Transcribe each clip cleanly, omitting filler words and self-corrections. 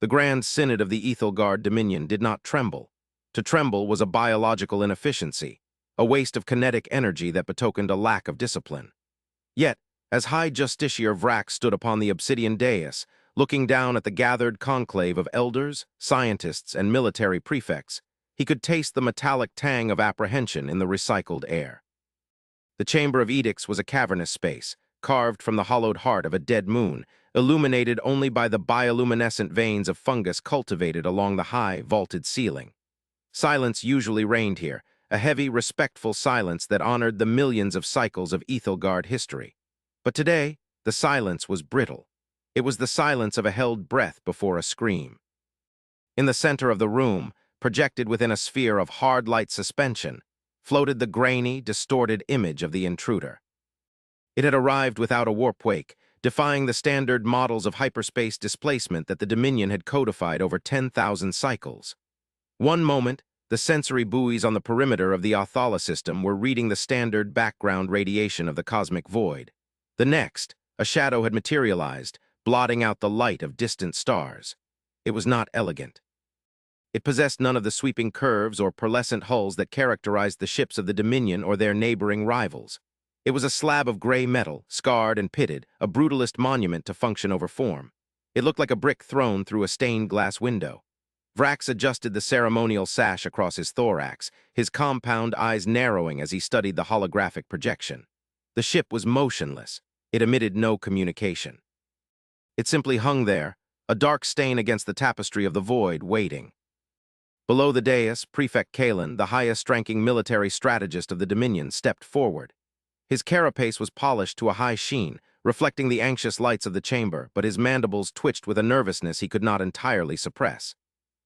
The Grand Synod of the Ethelgard Dominion did not tremble. To tremble was a biological inefficiency, a waste of kinetic energy that betokened a lack of discipline. Yet, as High Justiciar Vrax stood upon the obsidian dais, looking down at the gathered conclave of elders, scientists, and military prefects, he could taste the metallic tang of apprehension in the recycled air. The Chamber of Edicts was a cavernous space, carved from the hollowed heart of a dead moon, illuminated only by the bioluminescent veins of fungus cultivated along the high, vaulted ceiling. Silence usually reigned here, a heavy, respectful silence that honored the millions of cycles of Ethelgard history. But today, the silence was brittle. It was the silence of a held breath before a scream. In the center of the room, projected within a sphere of hard light suspension, floated the grainy, distorted image of the intruder. It had arrived without a warp wake, defying the standard models of hyperspace displacement that the Dominion had codified over 10,000 cycles. One moment, the sensory buoys on the perimeter of the Othala system were reading the standard background radiation of the cosmic void. The next, a shadow had materialized, blotting out the light of distant stars. It was not elegant. It possessed none of the sweeping curves or pearlescent hulls that characterized the ships of the Dominion or their neighboring rivals. It was a slab of gray metal, scarred and pitted, a brutalist monument to function over form. It looked like a brick thrown through a stained glass window. Vrax adjusted the ceremonial sash across his thorax, his compound eyes narrowing as he studied the holographic projection. The ship was motionless. It emitted no communication. It simply hung there, a dark stain against the tapestry of the void, waiting. Below the dais, Prefect Kalen, the highest-ranking military strategist of the Dominion, stepped forward. His carapace was polished to a high sheen, reflecting the anxious lights of the chamber, but his mandibles twitched with a nervousness he could not entirely suppress.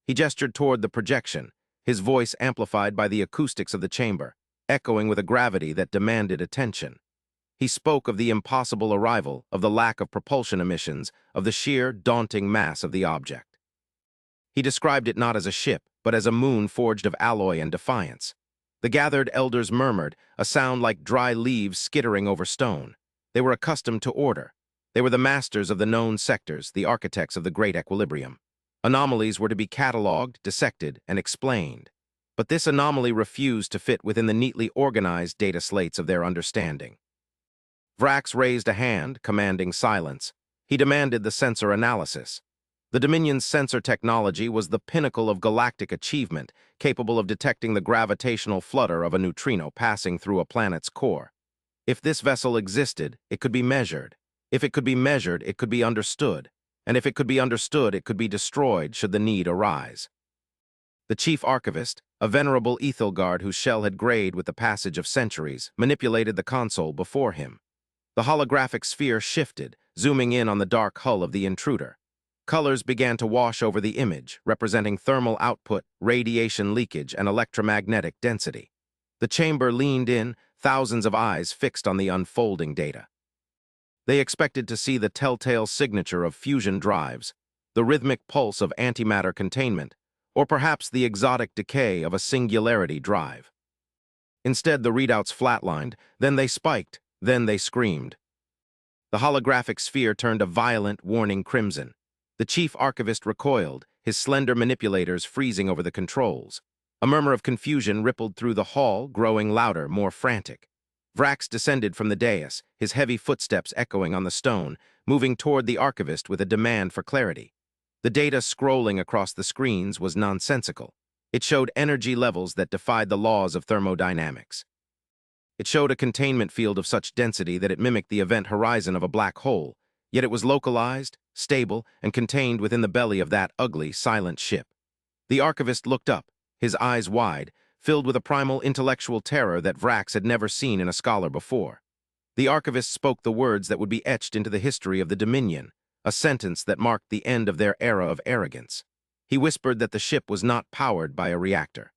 He gestured toward the projection, his voice amplified by the acoustics of the chamber, echoing with a gravity that demanded attention. He spoke of the impossible arrival, of the lack of propulsion emissions, of the sheer, daunting mass of the object. He described it not as a ship, but as a moon forged of alloy and defiance. The gathered elders murmured, a sound like dry leaves skittering over stone. They were accustomed to order. They were the masters of the known sectors, the architects of the great equilibrium. Anomalies were to be catalogued, dissected, and explained. But this anomaly refused to fit within the neatly organized data slates of their understanding. Vrax raised a hand, commanding silence. He demanded the sensor analysis. The Dominion's sensor technology was the pinnacle of galactic achievement, capable of detecting the gravitational flutter of a neutrino passing through a planet's core. If this vessel existed, it could be measured. If it could be measured, it could be understood. And if it could be understood, it could be destroyed should the need arise. The chief archivist, a venerable Ethelgard whose shell had grayed with the passage of centuries, manipulated the console before him. The holographic sphere shifted, zooming in on the dark hull of the intruder. Colors began to wash over the image, representing thermal output, radiation leakage, and electromagnetic density. The chamber leaned in, thousands of eyes fixed on the unfolding data. They expected to see the telltale signature of fusion drives, the rhythmic pulse of antimatter containment, or perhaps the exotic decay of a singularity drive. Instead, the readouts flatlined, then they spiked, then they screamed. The holographic sphere turned a violent, warning crimson. The chief archivist recoiled, his slender manipulators freezing over the controls. A murmur of confusion rippled through the hall, growing louder, more frantic. Vrax descended from the dais, his heavy footsteps echoing on the stone, moving toward the archivist with a demand for clarity. The data scrolling across the screens was nonsensical. It showed energy levels that defied the laws of thermodynamics. It showed a containment field of such density that it mimicked the event horizon of a black hole, yet it was localized, stable, and contained within the belly of that ugly, silent ship. The archivist looked up, his eyes wide, filled with a primal intellectual terror that Vrax had never seen in a scholar before. The archivist spoke the words that would be etched into the history of the Dominion, a sentence that marked the end of their era of arrogance. He whispered that the ship was not powered by a reactor.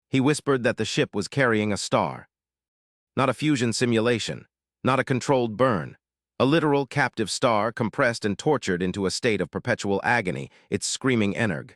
He whispered that the ship was carrying a star. Not a fusion simulation, not a controlled burn. A literal captive star compressed and tortured into a state of perpetual agony, its screaming energ.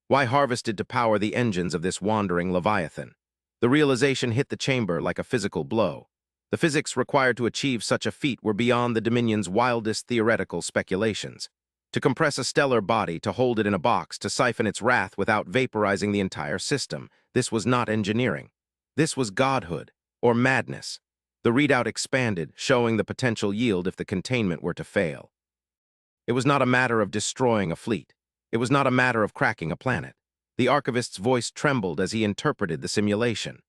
Why harvested to power the engines of this wandering leviathan? The realization hit the chamber like a physical blow. The physics required to achieve such a feat were beyond the Dominion's wildest theoretical speculations. To compress a stellar body, to hold it in a box, to siphon its wrath without vaporizing the entire system. This was not engineering. This was godhood, or madness. The readout expanded, showing the potential yield if the containment were to fail. It was not a matter of destroying a fleet. It was not a matter of cracking a planet. The archivist's voice trembled as he interpreted the simulation.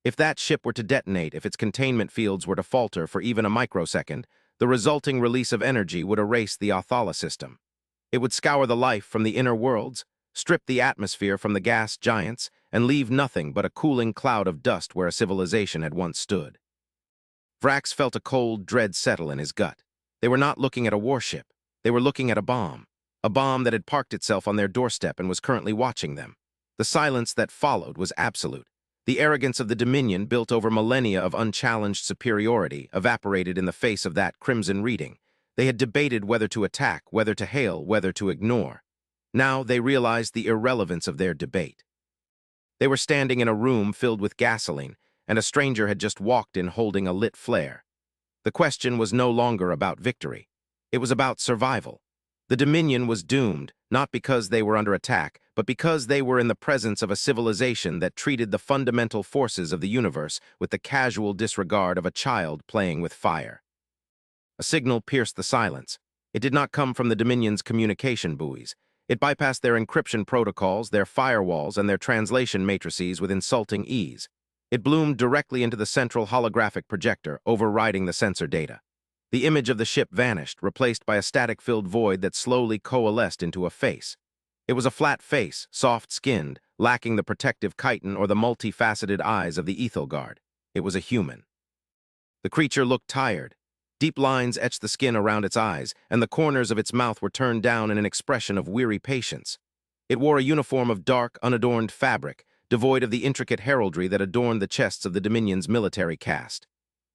If that ship were to detonate, if its containment fields were to falter for even a microsecond, the resulting release of energy would erase the Othala system. It would scour the life from the inner worlds, strip the atmosphere from the gas giants, and leave nothing but a cooling cloud of dust where a civilization had once stood. Vrax felt a cold dread settle in his gut. They were not looking at a warship. They were looking at a bomb that had parked itself on their doorstep and was currently watching them. The silence that followed was absolute. The arrogance of the Dominion, built over millennia of unchallenged superiority, evaporated in the face of that crimson reading. They had debated whether to attack, whether to hail, whether to ignore. Now they realized the irrelevance of their debate. They were standing in a room filled with gasoline, and a stranger had just walked in holding a lit flare. The question was no longer about victory. It was about survival. The Dominion was doomed, not because they were under attack, but because they were in the presence of a civilization that treated the fundamental forces of the universe with the casual disregard of a child playing with fire. A signal pierced the silence. It did not come from the Dominion's communication buoys. It bypassed their encryption protocols, their firewalls, and their translation matrices with insulting ease. It bloomed directly into the central holographic projector, overriding the sensor data. The image of the ship vanished, replaced by a static-filled void that slowly coalesced into a face. It was a flat face, soft-skinned, lacking the protective chitin or the multifaceted eyes of the Ethelgard. It was a human. The creature looked tired. Deep lines etched the skin around its eyes, and the corners of its mouth were turned down in an expression of weary patience. It wore a uniform of dark, unadorned fabric, devoid of the intricate heraldry that adorned the chests of the Dominion's military caste.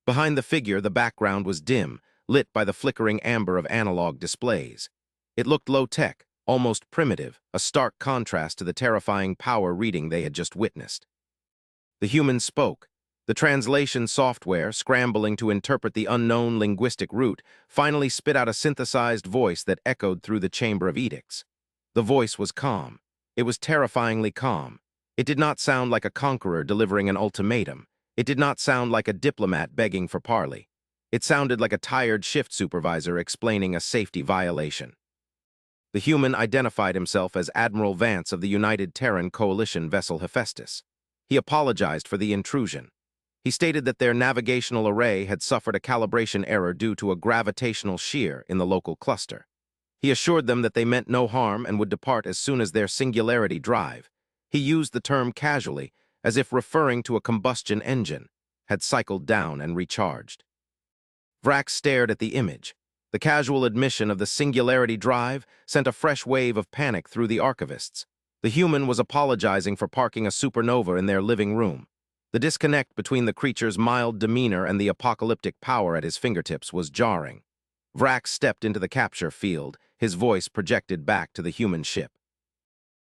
Behind the figure, the background was dim, lit by the flickering amber of analog displays. It looked low-tech, almost primitive, a stark contrast to the terrifying power reading they had just witnessed. The human spoke. The translation software, scrambling to interpret the unknown linguistic root, finally spit out a synthesized voice that echoed through the Chamber of Edicts. The voice was calm. It was terrifyingly calm. It did not sound like a conqueror delivering an ultimatum. It did not sound like a diplomat begging for parley. It sounded like a tired shift supervisor explaining a safety violation. The human identified himself as Admiral Vance of the United Terran Coalition vessel Hephaestus. He apologized for the intrusion. He stated that their navigational array had suffered a calibration error due to a gravitational shear in the local cluster. He assured them that they meant no harm and would depart as soon as their singularity drive. He used the term casually, as if referring to a combustion engine, had cycled down and recharged. Vrax stared at the image. The casual admission of the singularity drive sent a fresh wave of panic through the archivists. The human was apologizing for parking a supernova in their living room. The disconnect between the creature's mild demeanor and the apocalyptic power at his fingertips was jarring. Vrax stepped into the capture field, his voice projected back to the human ship.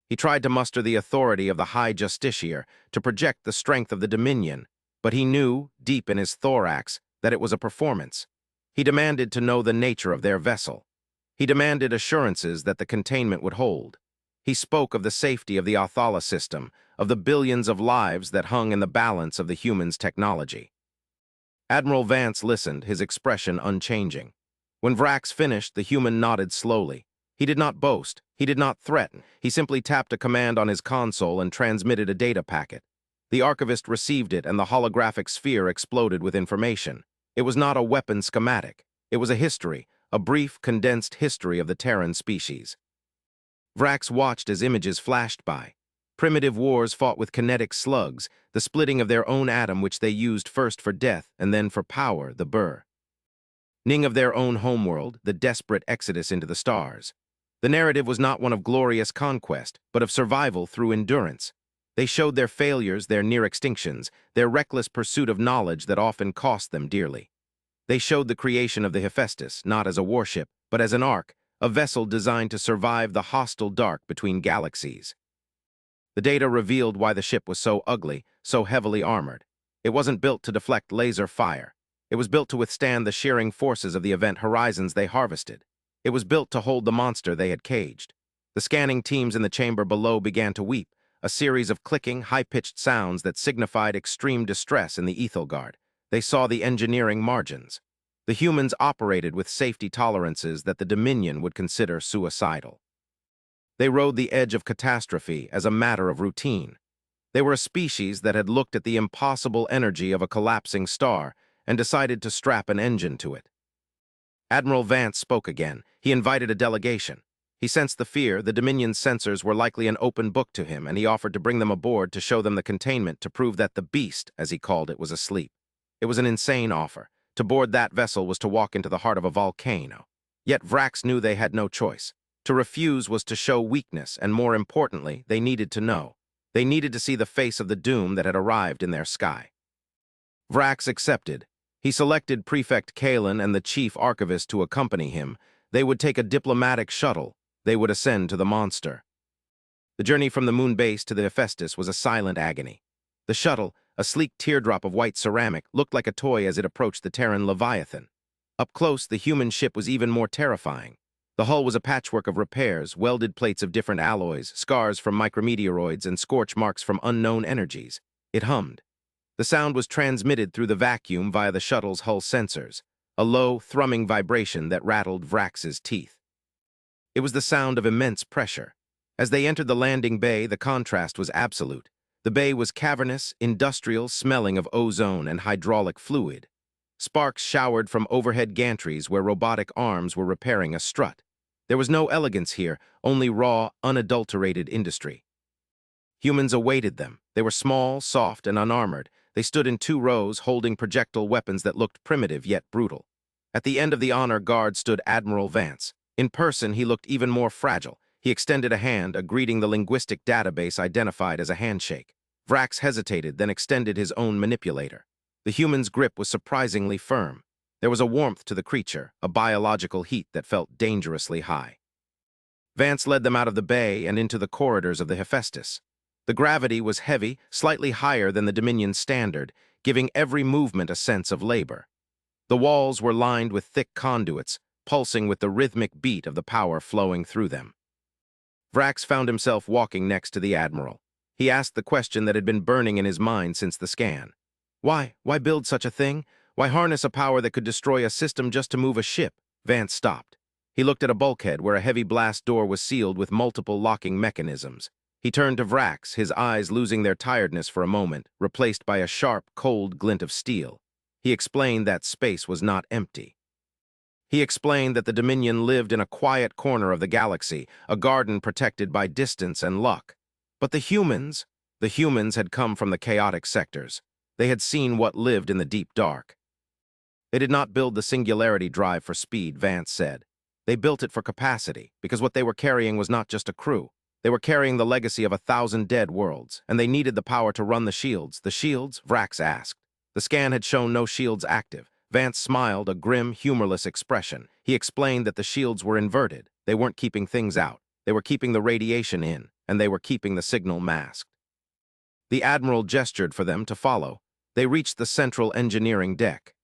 He tried to muster the authority of the High Justiciar, to project the strength of the Dominion, but he knew, deep in his thorax, that it was a performance. He demanded to know the nature of their vessel. He demanded assurances that the containment would hold. He spoke of the safety of the Othala system, of the billions of lives that hung in the balance of the human's technology. Admiral Vance listened, his expression unchanging. When Vrax finished, the human nodded slowly. He did not boast. He did not threaten. He simply tapped a command on his console and transmitted a data packet. The archivist received it, and the holographic sphere exploded with information. It was not a weapon schematic. It was a history, a brief, condensed history of the Terran species. Vrax watched as images flashed by. Primitive wars fought with kinetic slugs, the splitting of their own atom which they used first for death and then for power, the burr. Ning of their own homeworld, the desperate exodus into the stars. The narrative was not one of glorious conquest, but of survival through endurance. They showed their failures, their near extinctions, their reckless pursuit of knowledge that often cost them dearly. They showed the creation of the Hephaestus, not as a warship, but as an ark, a vessel designed to survive the hostile dark between galaxies. The data revealed why the ship was so ugly, so heavily armored. It wasn't built to deflect laser fire. It was built to withstand the shearing forces of the event horizons they harvested. It was built to hold the monster they had caged. The scanning teams in the chamber below began to weep, a series of clicking, high-pitched sounds that signified extreme distress in the Ethelgard. They saw the engineering margins. The humans operated with safety tolerances that the Dominion would consider suicidal. They rode the edge of catastrophe as a matter of routine. They were a species that had looked at the impossible energy of a collapsing star and decided to strap an engine to it. Admiral Vance spoke again. He invited a delegation. He sensed the fear. The Dominion's sensors were likely an open book to him, and he offered to bring them aboard to show them the containment to prove that the beast, as he called it, was asleep. It was an insane offer. To board that vessel was to walk into the heart of a volcano. Yet Vrax knew they had no choice. To refuse was to show weakness, and more importantly, they needed to know. They needed to see the face of the doom that had arrived in their sky. Vrax accepted. He selected Prefect Kalen and the Chief Archivist to accompany him. They would take a diplomatic shuttle. They would ascend to the monster. The journey from the moon base to the Hephaestus was a silent agony. The shuttle, a sleek teardrop of white ceramic, looked like a toy as it approached the Terran Leviathan. Up close, the human ship was even more terrifying. The hull was a patchwork of repairs, welded plates of different alloys, scars from micrometeoroids, and scorch marks from unknown energies. It hummed. The sound was transmitted through the vacuum via the shuttle's hull sensors, a low, thrumming vibration that rattled Vrax's teeth. It was the sound of immense pressure. As they entered the landing bay, the contrast was absolute. The bay was cavernous, industrial, smelling of ozone and hydraulic fluid. Sparks showered from overhead gantries where robotic arms were repairing a strut. There was no elegance here, only raw, unadulterated industry. Humans awaited them. They were small, soft, and unarmored. They stood in 2 rows, holding projectile weapons that looked primitive yet brutal. At the end of the honor guard stood Admiral Vance. In person, he looked even more fragile. He extended a hand, a greeting the linguistic database identified as a handshake. Vrax hesitated, then extended his own manipulator. The human's grip was surprisingly firm. There was a warmth to the creature, a biological heat that felt dangerously high. Vance led them out of the bay and into the corridors of the Hephaestus. The gravity was heavy, slightly higher than the Dominion standard, giving every movement a sense of labor. The walls were lined with thick conduits, pulsing with the rhythmic beat of the power flowing through them. Vrax found himself walking next to the Admiral. He asked the question that had been burning in his mind since the scan. Why build such a thing? Why harness a power that could destroy a system just to move a ship? Vance stopped. He looked at a bulkhead where a heavy blast door was sealed with multiple locking mechanisms. He turned to Vrax, his eyes losing their tiredness for a moment, replaced by a sharp, cold glint of steel. He explained that space was not empty. He explained that the Dominion lived in a quiet corner of the galaxy, a garden protected by distance and luck. But the humans had come from the chaotic sectors. They had seen what lived in the deep dark. They did not build the singularity drive for speed, Vance said. They built it for capacity, because what they were carrying was not just a crew. They were carrying the legacy of 1,000 dead worlds, and they needed the power to run the shields. The shields? Vrax asked. The scan had shown no shields active. Vance smiled, a grim, humorless expression. He explained that the shields were inverted. They weren't keeping things out. They were keeping the radiation in, and they were keeping the signal masked. The Admiral gestured for them to follow. They reached the central engineering deck.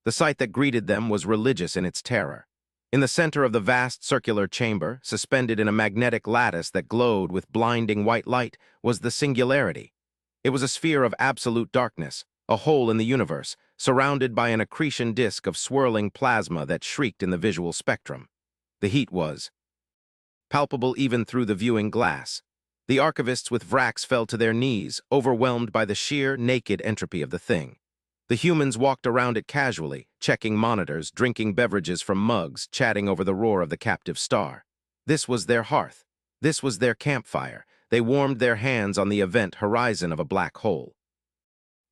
The sight that greeted them was religious in its terror. In the center of the vast circular chamber, suspended in a magnetic lattice that glowed with blinding white light, was the singularity. It was a sphere of absolute darkness, a hole in the universe, surrounded by an accretion disk of swirling plasma that shrieked in the visual spectrum. The heat was palpable even through the viewing glass. The archivists with Vrax fell to their knees, overwhelmed by the sheer, naked entropy of the thing. The humans walked around it casually, checking monitors, drinking beverages from mugs, chatting over the roar of the captive star. This was their hearth. This was their campfire. They warmed their hands on the event horizon of a black hole.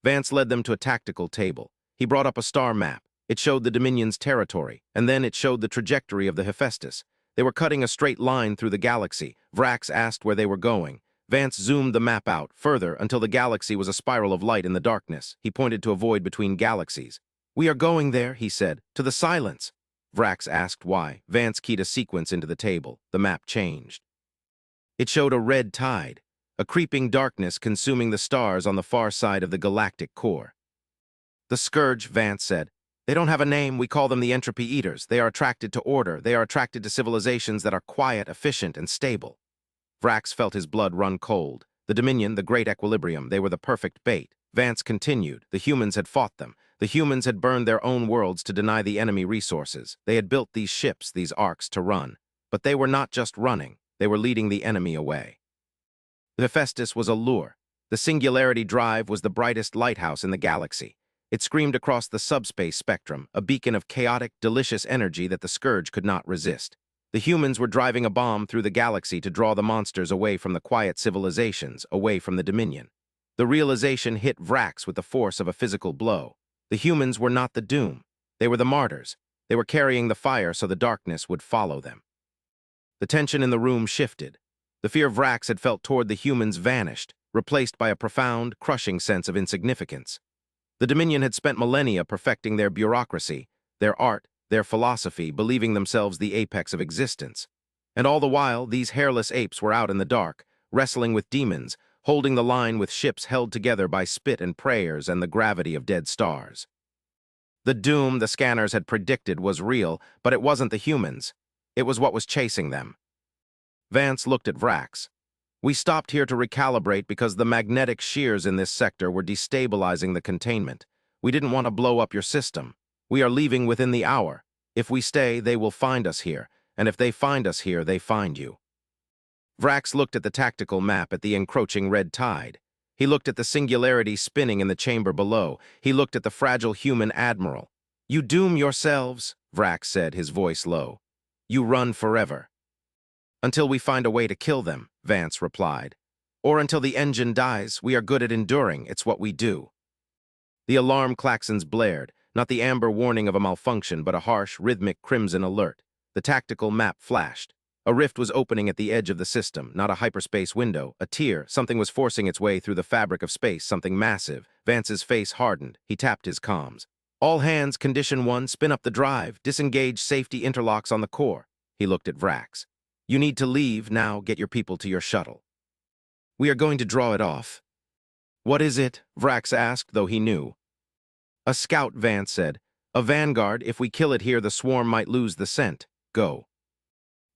Vance led them to a tactical table. He brought up a star map. It showed the Dominion's territory, and then it showed the trajectory of the Hephaestus. They were cutting a straight line through the galaxy. Vrax asked where they were going. Vance zoomed the map out, further, until the galaxy was a spiral of light in the darkness. He pointed to a void between galaxies. "We are going there," he said, "to the silence." Vrax asked why. Vance keyed a sequence into the table. The map changed. It showed a red tide, a creeping darkness consuming the stars on the far side of the galactic core. "The Scourge," Vance said. They don't have a name, we call them the entropy eaters. They are attracted to order, they are attracted to civilizations that are quiet, efficient, and stable. Vrax felt his blood run cold. The Dominion, the great equilibrium, they were the perfect bait. Vance continued. The humans had fought them. The humans had burned their own worlds to deny the enemy resources. They had built these ships, these arcs, to run. But they were not just running. They were leading the enemy away. The Hephaestus was a lure. The Singularity Drive was the brightest lighthouse in the galaxy. It screamed across the subspace spectrum, a beacon of chaotic, delicious energy that the Scourge could not resist. The humans were driving a bomb through the galaxy to draw the monsters away from the quiet civilizations, away from the Dominion. The realization hit Vrax with the force of a physical blow. The humans were not the doom. They were the martyrs. They were carrying the fire so the darkness would follow them. The tension in the room shifted. The fear Vrax had felt toward the humans vanished, replaced by a profound, crushing sense of insignificance. The Dominion had spent millennia perfecting their bureaucracy, their art, their philosophy, believing themselves the apex of existence. And all the while, these hairless apes were out in the dark, wrestling with demons, holding the line with ships held together by spit and prayers and the gravity of dead stars. The doom the scanners had predicted was real, but it wasn't the humans. It was what was chasing them. Vance looked at Vrax. We stopped here to recalibrate because the magnetic shears in this sector were destabilizing the containment. We didn't want to blow up your system. We are leaving within the hour. If we stay, they will find us here, and if they find us here, they find you. Vrax looked at the tactical map at the encroaching red tide. He looked at the singularity spinning in the chamber below. He looked at the fragile human admiral. You doom yourselves, Vrax said, his voice low. You run forever. Until we find a way to kill them, Vance replied. Or until the engine dies, we are good at enduring, it's what we do. The alarm klaxons blared, not the amber warning of a malfunction, but a harsh, rhythmic crimson alert. The tactical map flashed. A rift was opening at the edge of the system, not a hyperspace window, a tear. Something was forcing its way through the fabric of space, something massive. Vance's face hardened. He tapped his comms. All hands, condition 1, spin up the drive, disengage safety interlocks on the core. He looked at Vrax. You need to leave now, get your people to your shuttle. We are going to draw it off. What is it? Vrax asked, though he knew. A scout, Vance said. A vanguard. If we kill it here, the swarm might lose the scent. Go.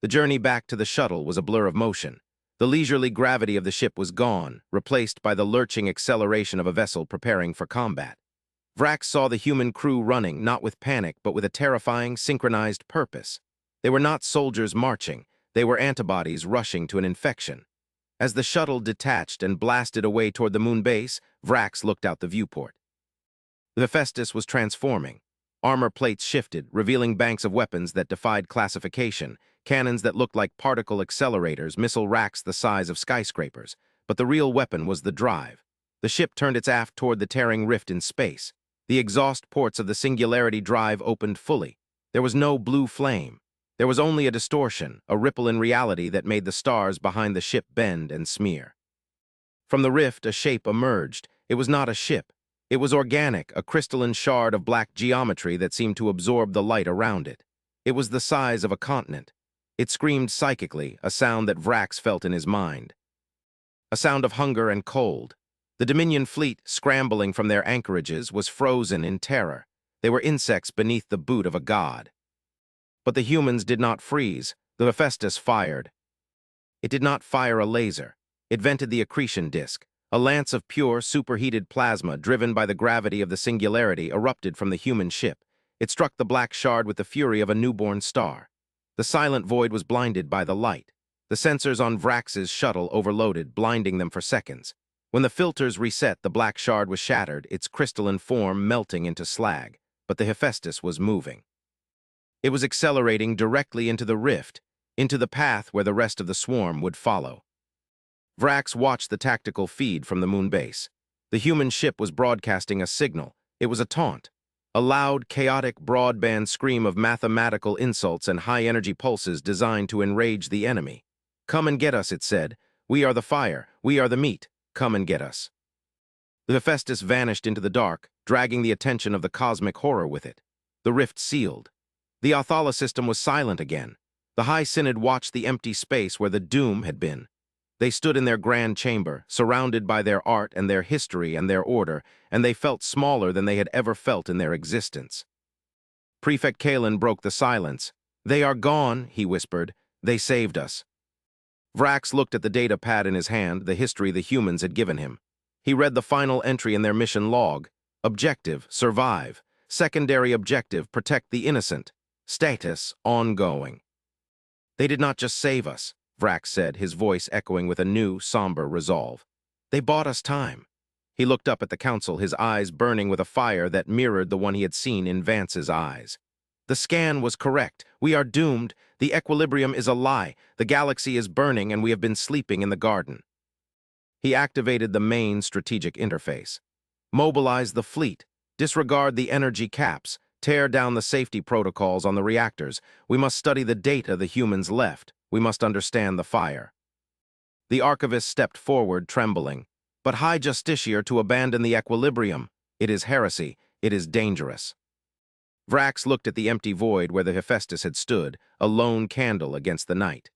The journey back to the shuttle was a blur of motion. The leisurely gravity of the ship was gone, replaced by the lurching acceleration of a vessel preparing for combat. Vrax saw the human crew running, not with panic, but with a terrifying, synchronized purpose. They were not soldiers marching. They were antibodies rushing to an infection. As the shuttle detached and blasted away toward the moon base, Vrax looked out the viewport. The Hephaestus was transforming. Armor plates shifted, revealing banks of weapons that defied classification, cannons that looked like particle accelerators, missile racks the size of skyscrapers. But the real weapon was the drive. The ship turned its aft toward the tearing rift in space. The exhaust ports of the Singularity Drive opened fully. There was no blue flame. There was only a distortion, a ripple in reality that made the stars behind the ship bend and smear. From the rift, a shape emerged. It was not a ship. It was organic, a crystalline shard of black geometry that seemed to absorb the light around it. It was the size of a continent. It screamed psychically, a sound that Vrax felt in his mind. A sound of hunger and cold. The Dominion fleet, scrambling from their anchorages, was frozen in terror. They were insects beneath the boot of a god. But the humans did not freeze. The Hephaestus fired. It did not fire a laser. It vented the accretion disk. A lance of pure, superheated plasma, driven by the gravity of the Singularity, erupted from the human ship. It struck the black shard with the fury of a newborn star. The silent void was blinded by the light. The sensors on Vrax's shuttle overloaded, blinding them for seconds. When the filters reset, the black shard was shattered, its crystalline form melting into slag. But the Hephaestus was moving. It was accelerating directly into the rift, into the path where the rest of the swarm would follow. Vrax watched the tactical feed from the moon base. The human ship was broadcasting a signal. It was a taunt. A loud, chaotic, broadband scream of mathematical insults and high-energy pulses designed to enrage the enemy. Come and get us, it said. We are the fire. We are the meat. Come and get us. The Hephaestus vanished into the dark, dragging the attention of the cosmic horror with it. The rift sealed. The Othala system was silent again. The High Synod watched the empty space where the doom had been. They stood in their grand chamber, surrounded by their art and their history and their order, and they felt smaller than they had ever felt in their existence. Prefect Kalen broke the silence. "They are gone," he whispered. "They saved us." Vrax looked at the data pad in his hand, the history the humans had given him. He read the final entry in their mission log. Objective, survive. Secondary objective, protect the innocent. Status, ongoing. "They did not just save us," Vrax said, his voice echoing with a new, somber resolve. "They bought us time." He looked up at the council, his eyes burning with a fire that mirrored the one he had seen in Vance's eyes. "The scan was correct. We are doomed. The equilibrium is a lie. The galaxy is burning, and we have been sleeping in the garden." He activated the main strategic interface. "Mobilize the fleet. Disregard the energy caps. Tear down the safety protocols on the reactors. We must study the data the humans left. We must understand the fire." The archivist stepped forward, trembling. "But High Justiciar, to abandon the equilibrium. It is heresy. It is dangerous." Vrax looked at the empty void where the Hephaestus had stood, a lone candle against the night.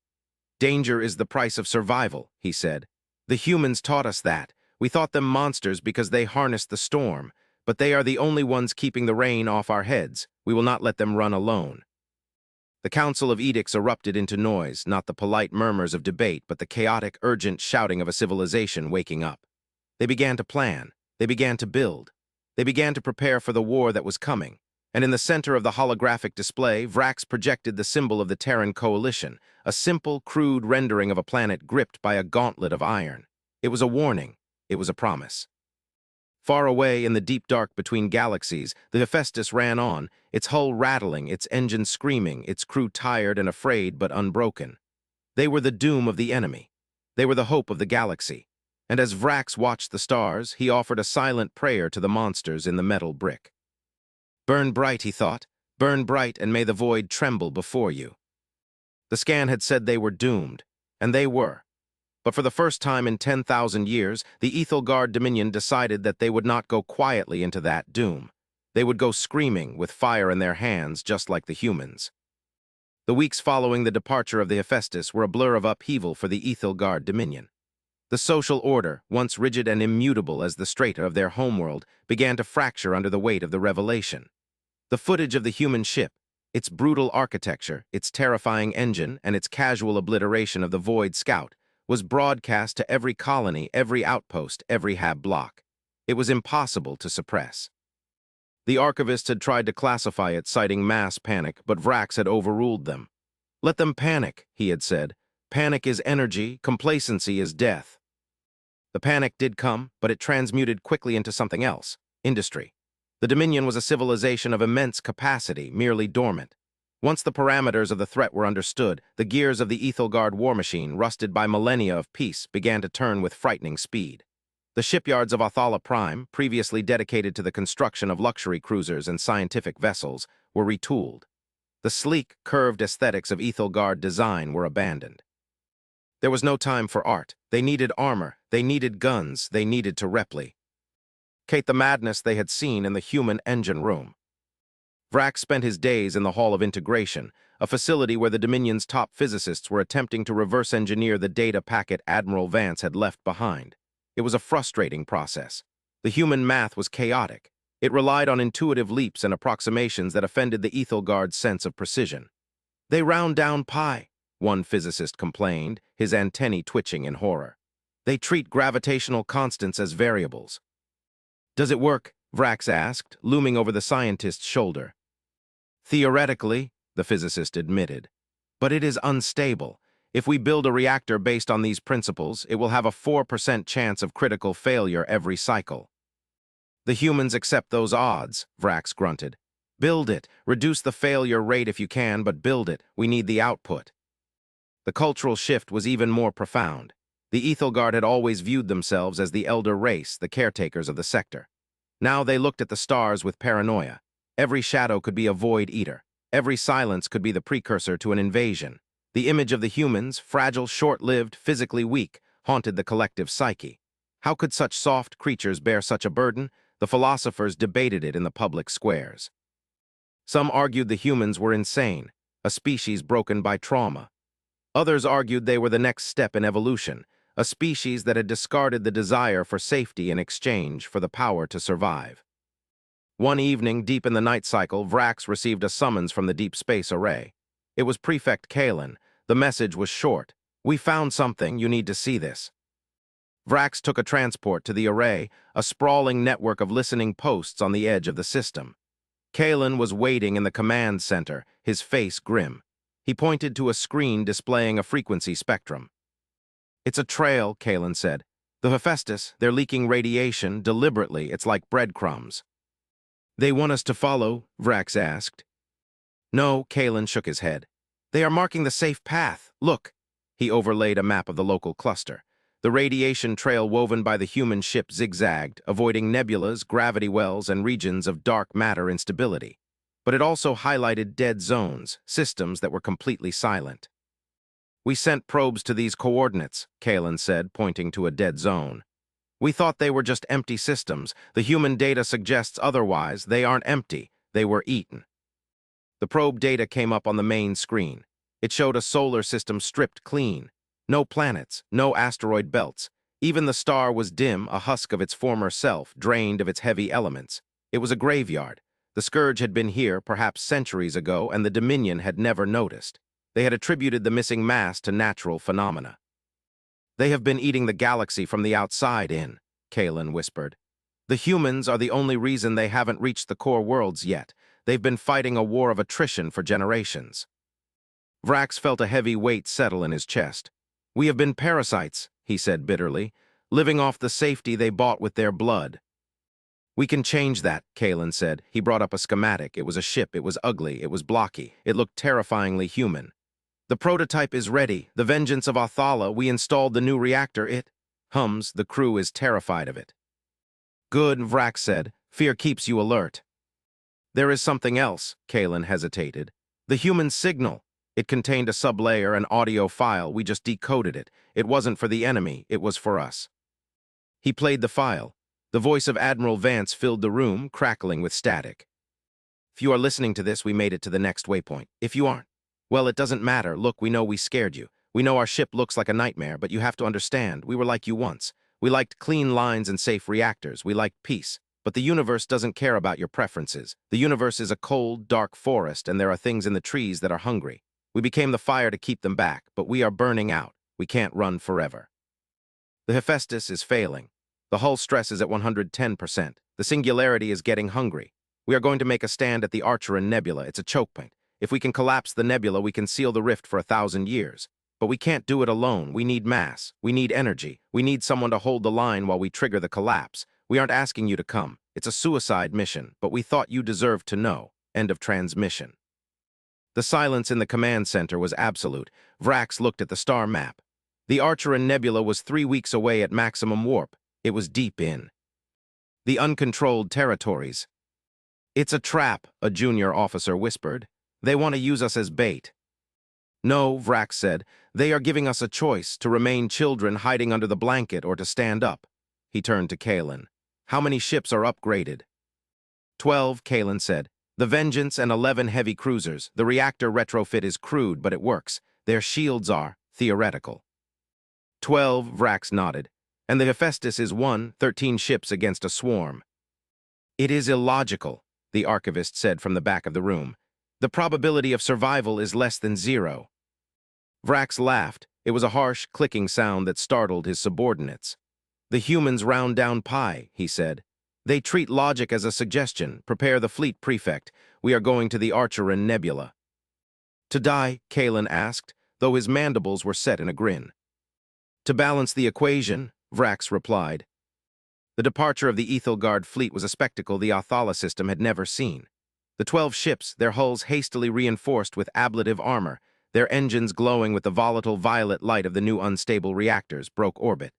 "Danger is the price of survival," he said. "The humans taught us that. We thought them monsters because they harnessed the storm, but they are the only ones keeping the rain off our heads. We will not let them run alone." The Council of Edicts erupted into noise, not the polite murmurs of debate, but the chaotic, urgent shouting of a civilization waking up. They began to plan. They began to build. They began to prepare for the war that was coming. And in the center of the holographic display, Vrax projected the symbol of the Terran coalition, a simple, crude rendering of a planet gripped by a gauntlet of iron. It was a warning. It was a promise. Far away in the deep dark between galaxies, the Hephaestus ran on, its hull rattling, its engine screaming, its crew tired and afraid but unbroken. They were the doom of the enemy. They were the hope of the galaxy. And as Vrax watched the stars, he offered a silent prayer to the monsters in the metal brick. "Burn bright," he thought. "Burn bright, and may the void tremble before you." The scan had said they were doomed, and they were. But for the first time in 10,000 years, the Ethelgard Dominion decided that they would not go quietly into that doom. They would go screaming, with fire in their hands, just like the humans. The weeks following the departure of the Hephaestus were a blur of upheaval for the Ethelgard Dominion. The social order, once rigid and immutable as the strata of their homeworld, began to fracture under the weight of the revelation. The footage of the human ship, its brutal architecture, its terrifying engine, and its casual obliteration of the Void Scout, was broadcast to every colony, every outpost, every hab block. It was impossible to suppress. The archivists had tried to classify it, citing mass panic, but Vrax had overruled them. "Let them panic," he had said. "Panic is energy, complacency is death." The panic did come, but it transmuted quickly into something else: industry. The Dominion was a civilization of immense capacity, merely dormant. Once the parameters of the threat were understood, the gears of the Ethelgard war machine, rusted by millennia of peace, began to turn with frightening speed. The shipyards of Othala Prime, previously dedicated to the construction of luxury cruisers and scientific vessels, were retooled. The sleek, curved aesthetics of Ethelgard design were abandoned. There was no time for art. They needed armor, they needed guns, they needed to replicate the madness they had seen in the human engine room. Vrax spent his days in the Hall of Integration, a facility where the Dominion's top physicists were attempting to reverse engineer the data packet Admiral Vance had left behind. It was a frustrating process. The human math was chaotic. It relied on intuitive leaps and approximations that offended the Ethelgard's sense of precision. "They round down pi," one physicist complained, his antennae twitching in horror. "They treat gravitational constants as variables." "Does it work?" Vrax asked, looming over the scientist's shoulder. "Theoretically," the physicist admitted. "But it is unstable. If we build a reactor based on these principles, it will have a 4% chance of critical failure every cycle." "The humans accept those odds," Vrax grunted. "Build it. Reduce the failure rate if you can, but build it. We need the output." The cultural shift was even more profound. The Ethelgard had always viewed themselves as the elder race, the caretakers of the sector. Now they looked at the stars with paranoia. Every shadow could be a void eater. Every silence could be the precursor to an invasion. The image of the humans, fragile, short-lived, physically weak, haunted the collective psyche. How could such soft creatures bear such a burden? The philosophers debated it in the public squares. Some argued the humans were insane, a species broken by trauma. Others argued they were the next step in evolution, a species that had discarded the desire for safety in exchange for the power to survive. One evening, deep in the night cycle, Vrax received a summons from the Deep Space Array. It was Prefect Kalen. The message was short. "We found something, you need to see this." Vrax took a transport to the Array, a sprawling network of listening posts on the edge of the system. Kalen was waiting in the command center, his face grim. He pointed to a screen displaying a frequency spectrum. "It's a trail," Kalen said. "The Hephaestus, they're leaking radiation deliberately. It's like breadcrumbs." "They want us to follow?" Vrax asked. "No," Kalen shook his head. "They are marking the safe path. Look." He overlaid a map of the local cluster. The radiation trail woven by the human ship zigzagged, avoiding nebulas, gravity wells, and regions of dark matter instability. But it also highlighted dead zones, systems that were completely silent. "We sent probes to these coordinates," Kalen said, pointing to a dead zone. "We thought they were just empty systems. The human data suggests otherwise. They aren't empty. They were eaten." The probe data came up on the main screen. It showed a solar system stripped clean. No planets, no asteroid belts. Even the star was dim, a husk of its former self, drained of its heavy elements. It was a graveyard. The Scourge had been here, perhaps centuries ago, and the Dominion had never noticed. They had attributed the missing mass to natural phenomena. "They have been eating the galaxy from the outside in," Kalen whispered. "The humans are the only reason they haven't reached the core worlds yet. They've been fighting a war of attrition for generations." Vrax felt a heavy weight settle in his chest. "We have been parasites," he said bitterly, "living off the safety they bought with their blood." "We can change that," Kalen said. He brought up a schematic. It was a ship. It was ugly. It was blocky. It looked terrifyingly human. "The prototype is ready. The vengeance of Othala. We installed the new reactor. It hums. The crew is terrified of it." "Good," Vrax said. "Fear keeps you alert." "There is something else," Kalen hesitated. "The human signal. It contained a sublayer, an audio file. We just decoded it. It wasn't for the enemy. It was for us." He played the file. The voice of Admiral Vance filled the room, crackling with static. "If you are listening to this, we made it to the next waypoint. If you aren't, well, it doesn't matter. Look, we know we scared you. We know our ship looks like a nightmare, but you have to understand, we were like you once. We liked clean lines and safe reactors. We liked peace. But the universe doesn't care about your preferences. The universe is a cold, dark forest, and there are things in the trees that are hungry. We became the fire to keep them back, but we are burning out. We can't run forever. The Hephaestus is failing. The hull stress is at 110%. The singularity is getting hungry. We are going to make a stand at the Archeron Nebula. It's a choke point. If we can collapse the nebula, we can seal the rift for 1,000 years. But we can't do it alone. We need mass. We need energy. We need someone to hold the line while we trigger the collapse. We aren't asking you to come. It's a suicide mission, but we thought you deserved to know. End of transmission. The silence in the command center was absolute. Vrax looked at the star map. The Archeron Nebula was 3 weeks away at maximum warp. It was deep in the uncontrolled territories. "It's a trap," a junior officer whispered. "They want to use us as bait." "No," Vrax said. "They are giving us a choice, to remain children hiding under the blanket or to stand up." He turned to Kalen. "How many ships are upgraded?" 12, Kalen said. "The Vengeance and 11 heavy cruisers. The reactor retrofit is crude, but it works. Their shields are theoretical." 12, Vrax nodded. "And the Hephaestus is 13 ships against a swarm." "It is illogical," the archivist said from the back of the room. "The probability of survival is less than 0. Vrax laughed. It was a harsh, clicking sound that startled his subordinates. "The humans round down pi," he said. "They treat logic as a suggestion. Prepare the fleet prefect. We are going to the Archeron Nebula." "To die?" Kalen asked, though his mandibles were set in a grin. "To balance the equation," Vrax replied. The departure of the Ethelgard fleet was a spectacle the Othala system had never seen. The 12 ships, their hulls hastily reinforced with ablative armor, their engines glowing with the volatile violet light of the new unstable reactors, broke orbit.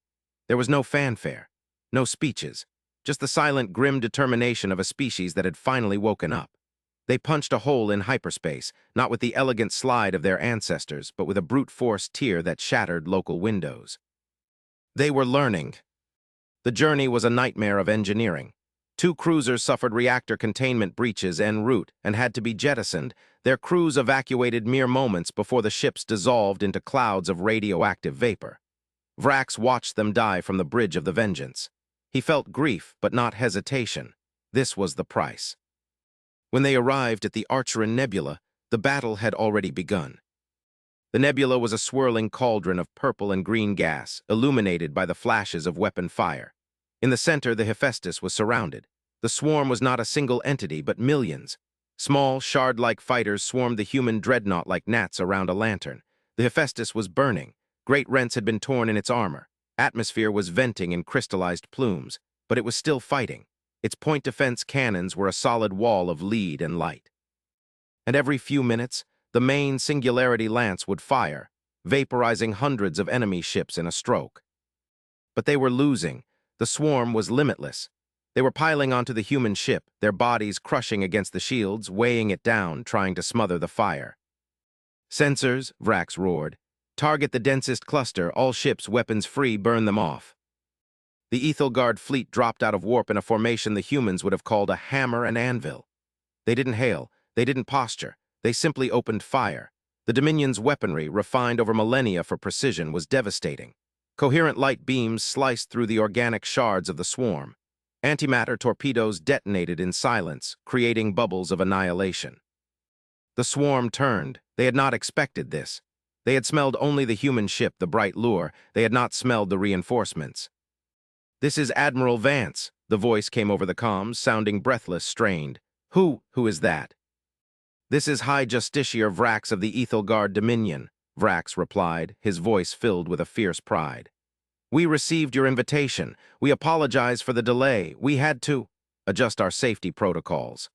There was no fanfare, no speeches, just the silent, grim determination of a species that had finally woken up. They punched a hole in hyperspace, not with the elegant slide of their ancestors, but with a brute force tear that shattered local windows. They were learning. The journey was a nightmare of engineering. 2 cruisers suffered reactor containment breaches en route and had to be jettisoned, their crews evacuated mere moments before the ships dissolved into clouds of radioactive vapor. Vrax watched them die from the bridge of the Vengeance. He felt grief, but not hesitation. This was the price. When they arrived at the Archeron Nebula, the battle had already begun. The nebula was a swirling cauldron of purple and green gas, illuminated by the flashes of weapon fire. In the center, the Hephaestus was surrounded. The swarm was not a single entity, but millions. Small, shard-like fighters swarmed the human dreadnought like gnats around a lantern. The Hephaestus was burning. Great rents had been torn in its armor. Atmosphere was venting in crystallized plumes, but it was still fighting. Its point defense cannons were a solid wall of lead and light. And every few minutes, the main Singularity lance would fire, vaporizing hundreds of enemy ships in a stroke. But they were losing. The swarm was limitless. They were piling onto the human ship, their bodies crushing against the shields, weighing it down, trying to smother the fire. "Sensors," Vrax roared. "Target the densest cluster, all ships weapons free, burn them off." The Ethelgard fleet dropped out of warp in a formation the humans would have called a hammer and anvil. They didn't hail, they didn't posture. They simply opened fire. The Dominion's weaponry, refined over millennia for precision, was devastating. Coherent light beams sliced through the organic shards of the swarm. Antimatter torpedoes detonated in silence, creating bubbles of annihilation. The swarm turned. They had not expected this. They had smelled only the human ship, the bright lure. They had not smelled the reinforcements. "This is Admiral Vance," the voice came over the comms, sounding breathless, strained. Who is that?" "This is High Justiciar Vrax of the Ethelgard Dominion," Vrax replied, his voice filled with a fierce pride. "We received your invitation. We apologize for the delay. We had to adjust our safety protocols."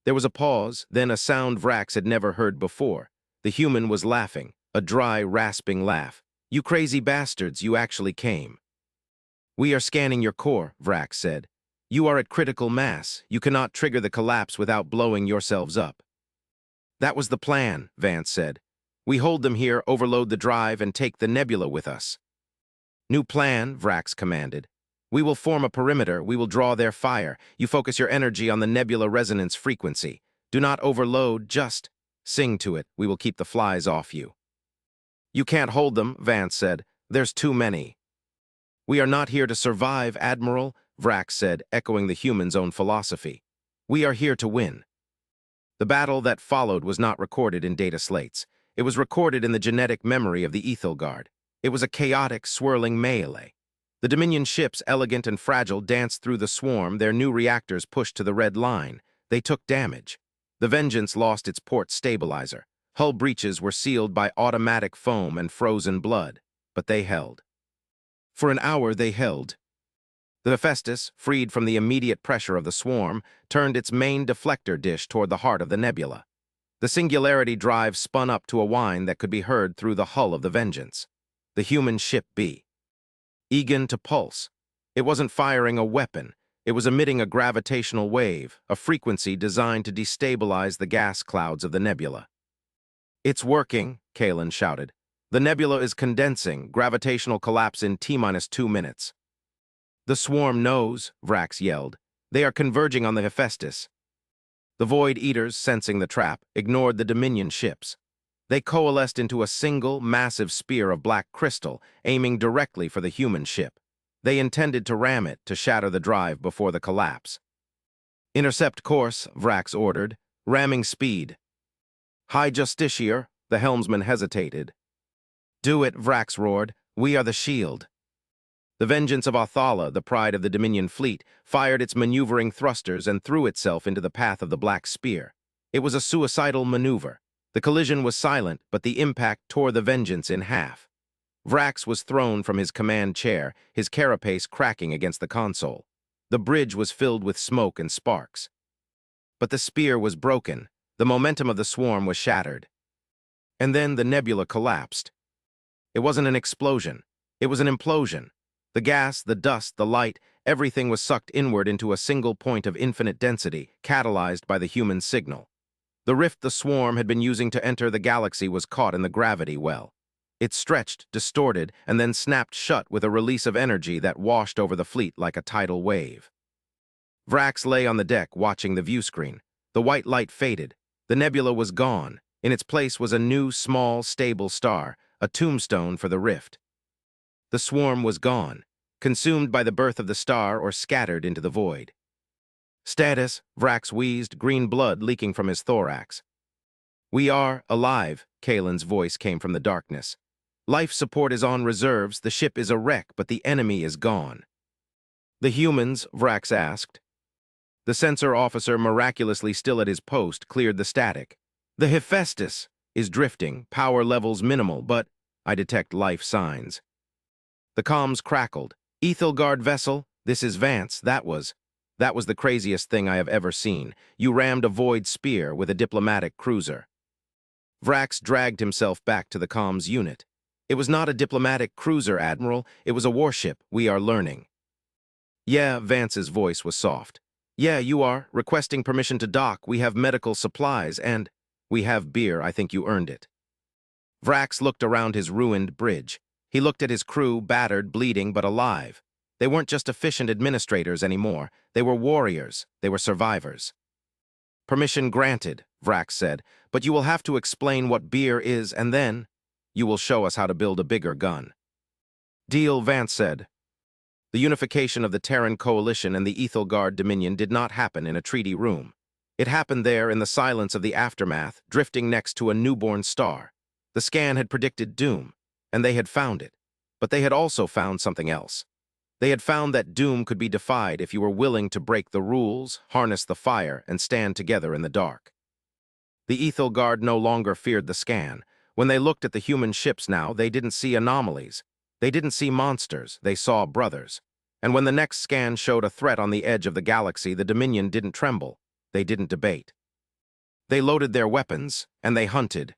There was a pause, then a sound Vrax had never heard before. The human was laughing, a dry, rasping laugh. "You crazy bastards, you actually came." "We are scanning your core," Vrax said. "You are at critical mass. You cannot trigger the collapse without blowing yourselves up." "That was the plan," Vance said. "We hold them here, overload the drive, and take the nebula with us." "New plan," Vrax commanded. "We will form a perimeter. We will draw their fire. You focus your energy on the nebula resonance frequency. Do not overload, just sing to it. We will keep the flies off you." "You can't hold them," Vance said. "There's too many." "We are not here to survive, Admiral," Vrax said, echoing the human's own philosophy. "We are here to win." The battle that followed was not recorded in data slates. It was recorded in the genetic memory of the Ethelgard. It was a chaotic, swirling melee. The Dominion ships, elegant and fragile, danced through the swarm, their new reactors pushed to the red line. They took damage. The Vengeance lost its port stabilizer. Hull breaches were sealed by automatic foam and frozen blood, but they held. For an hour they held. The Hephaestus, freed from the immediate pressure of the swarm, turned its main deflector dish toward the heart of the nebula. The Singularity drive spun up to a whine that could be heard through the hull of the Vengeance. The human ship eager to pulse. It wasn't firing a weapon. It was emitting a gravitational wave, a frequency designed to destabilize the gas clouds of the nebula. "It's working," Kalen shouted. "The nebula is condensing, gravitational collapse in T-2 minutes." "The swarm knows," Vrax yelled. "They are converging on the Hephaestus." The Void Eaters, sensing the trap, ignored the Dominion ships. They coalesced into a single, massive spear of black crystal, aiming directly for the human ship. They intended to ram it, to shatter the drive before the collapse. "Intercept course," Vrax ordered. "Ramming speed." "High Justiciar," the helmsman hesitated. "Do it," Vrax roared. "We are the shield." The Vengeance of Othala, the pride of the Dominion fleet, fired its maneuvering thrusters and threw itself into the path of the Black Spear. It was a suicidal maneuver. The collision was silent, but the impact tore the Vengeance in half. Vrax was thrown from his command chair, his carapace cracking against the console. The bridge was filled with smoke and sparks. But the spear was broken. The momentum of the swarm was shattered. And then the nebula collapsed. It wasn't an explosion. It was an implosion. The gas, the dust, the light, everything was sucked inward into a single point of infinite density, catalyzed by the human signal. The rift the swarm had been using to enter the galaxy was caught in the gravity well. It stretched, distorted, and then snapped shut with a release of energy that washed over the fleet like a tidal wave. Vrax lay on the deck watching the view screen. The white light faded. The nebula was gone. In its place was a new, small, stable star, a tombstone for the rift. The swarm was gone, consumed by the birth of the star or scattered into the void. Status, Vrax wheezed, green blood leaking from his thorax. We are alive, Kalen's voice came from the darkness. Life support is on reserves, the ship is a wreck, but the enemy is gone. The humans, Vrax asked. The sensor officer, miraculously still at his post, cleared the static. The Hephaestus is drifting, power levels minimal, but I detect life signs. The comms crackled. Ethelgard vessel, this is Vance, that was the craziest thing I have ever seen. You rammed a void spear with a diplomatic cruiser. Vrax dragged himself back to the comms unit. It was not a diplomatic cruiser, Admiral. It was a warship, we are learning. Yeah, Vance's voice was soft. Yeah, you are. Requesting permission to dock. We have medical supplies, and we have beer. I think you earned it. Vrax looked around his ruined bridge. He looked at his crew, battered, bleeding, but alive. They weren't just efficient administrators anymore. They were warriors. They were survivors. Permission granted, Vrax said, but you will have to explain what beer is, and then you will show us how to build a bigger gun. Deal, Vance said. The unification of the Terran Coalition and the Ethelgard Dominion did not happen in a treaty room. It happened there in the silence of the aftermath, drifting next to a newborn star. The scan had predicted doom, and they had found it. But they had also found something else. They had found that doom could be defied if you were willing to break the rules, harness the fire, and stand together in the dark. The Ethelgard no longer feared the scan. When they looked at the human ships now, they didn't see anomalies. They didn't see monsters, they saw brothers. And when the next scan showed a threat on the edge of the galaxy, the Dominion didn't tremble. They didn't debate. They loaded their weapons, and they hunted,